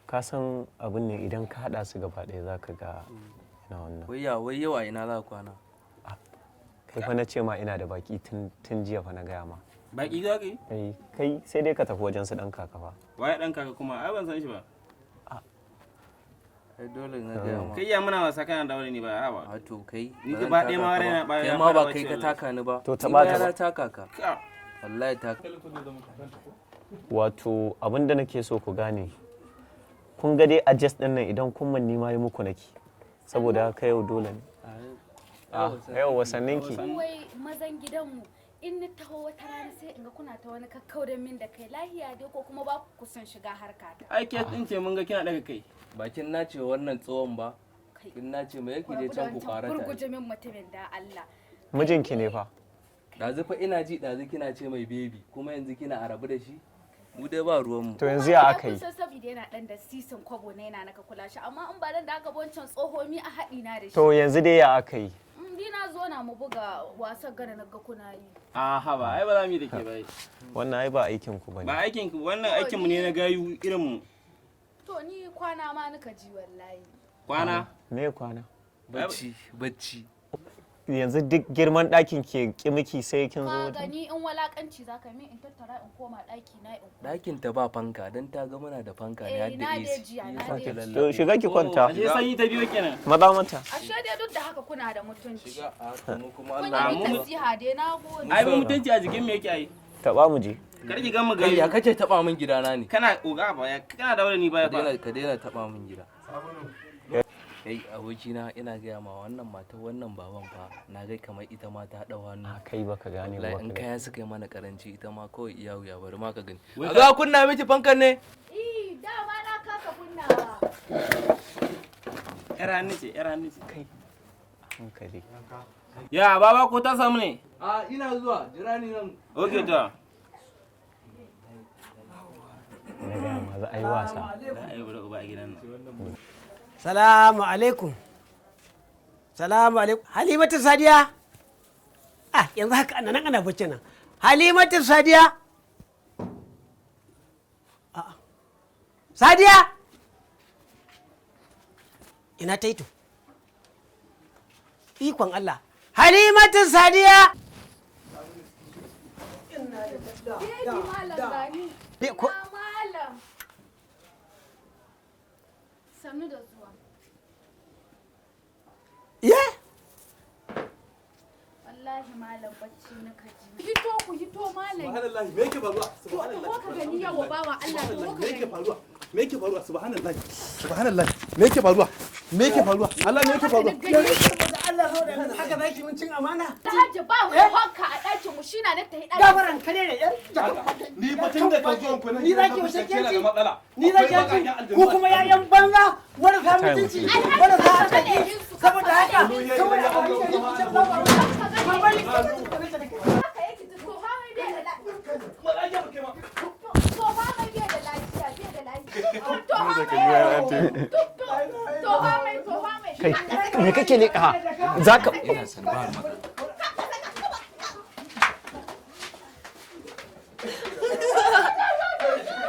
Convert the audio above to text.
ka san abin ne idan ka haɗa su gaba ɗaya za ka ga ina wannan. Wai yawa ina za kwana? Kai fa na ce ma ina da baki tun jiya fa na gaya ma. Baki za ka yi? Kai sai dai ka tafi wajen su ɗan kaka fa. Waye ɗan kaka kuma? Ai ban san shi ba. Kai dole na gaya ma. Kai ya muna wasa kana da wani ba ha ba. A to kai. Ni gaba ɗaya ma raina ba. Kai ma ba kai ka taka ni ba. To taɓa ta taka ka. Wallahi taka. Wato abin da nake so ku gane. Kun ga dai adjust ɗin nan idan kun manni ma yi muku nake. Saboda haka yau dole ne. Yau wasannin ki. Wai mazan gidanmu in ni taho wata rana sai in ga kuna ta wani kakkaudan min da kai lahiya dai ko kuma ba ku son shiga harka ta. Ai ke din ce mun ga kina daga kai. Bakin na ce wannan tsohon ba. Kin na ce me yake je can ku karata. Gurguje min mutumin da Allah. Mijinki ne fa. Dazu fa ina ji dazu kina ce mai baby kuma yanzu kina arabu da shi. Mu dai ba ruwan mu. To yanzu ya aka yi. Kusan saboda yana dan da sisin kwabo ne yana naka kula shi amma in ba dan da aka wancan tsoho mi a haɗi na da shi. To yanzu dai ya aka yi. Ni na zo na mu buga wasan gana na ga kuna yi. Aha ba ai ba za mu yi da ke ba. Wannan ai ba aikin ku bane. Ba aikin ku wannan aikin mu ne na gayu irin mu. To ni kwana ma nika ji wallahi. Kwana? Me kwana? Bacci. Yanzu duk girman ɗakin ke ki miki sai kin zo. Ka gani in walakanci zaka min in tattara in koma ɗaki na in. Ɗakin ta ba fanka dan ta ga muna da fanka ne har da AC. To shiga ki kwanta. Ashe sanyi ta biyo kenan. Maza mata. Ashe dai duk da haka kuna da mutunci. Shiga a mu kuma Kun Allah yi nasiha dai na gode. Ai mun mutunci a jikin me yake ai? Taba mu je. Kar ki ga mu kai gayu. ya kace taba min gidana ne. Kana oga ba ya kana da wani baya ba. Ka daina taba min gida. Kai abokina ina gaya ma wannan matar wannan baban fa na ga kamar ita ma ta dau hannu. Kai baka gane ba. In kaya suka yi mana karanci ita ma kawai iya wuya bari ma ka gani. Ga kunna miki fankan ne? Dama na kasa kunna. Yar hannu ce kai. Hankali. Ya baba ko ta samu ne? A ina zuwa jira ni nan. Okay to. Na ga ma za a yi wasa. Ai bari uba a gidan nan. Salamu alaikum. Salamu alaikum. Halimatu Sadiya. Yanzu haka ana bacci nan. Halimatu Sadiya. Sadiya. Ina ta yi to? Ikon Allah. Halimatu Sadiya. Malam. Sannu da zuwa. Wallahi malam bacci na kaji. Hito malam. Subhanallahi me yake faruwa? Subhanallahi. Ko ka gani yawa bawa Allah to ko ka gani. Me yake faruwa? Subhanallahi. Subhanallahi. Me yake faruwa? Me yake faruwa? Allah me yake faruwa? Allah zo da haka zaki mun cin amana. Alhaji ba mu hokka a ɗakin mu shi na ta hida. Gabaran kare da yar. Ni fa tun da ka zo ku nan. Ni zaki mu shakenci. Ni zaki yanci. Ku kuma yayan banza wanda za mu tunci. Wanda za a tafi. Saboda haka saboda haka Kai me kake ne ka? Zaka ina san ba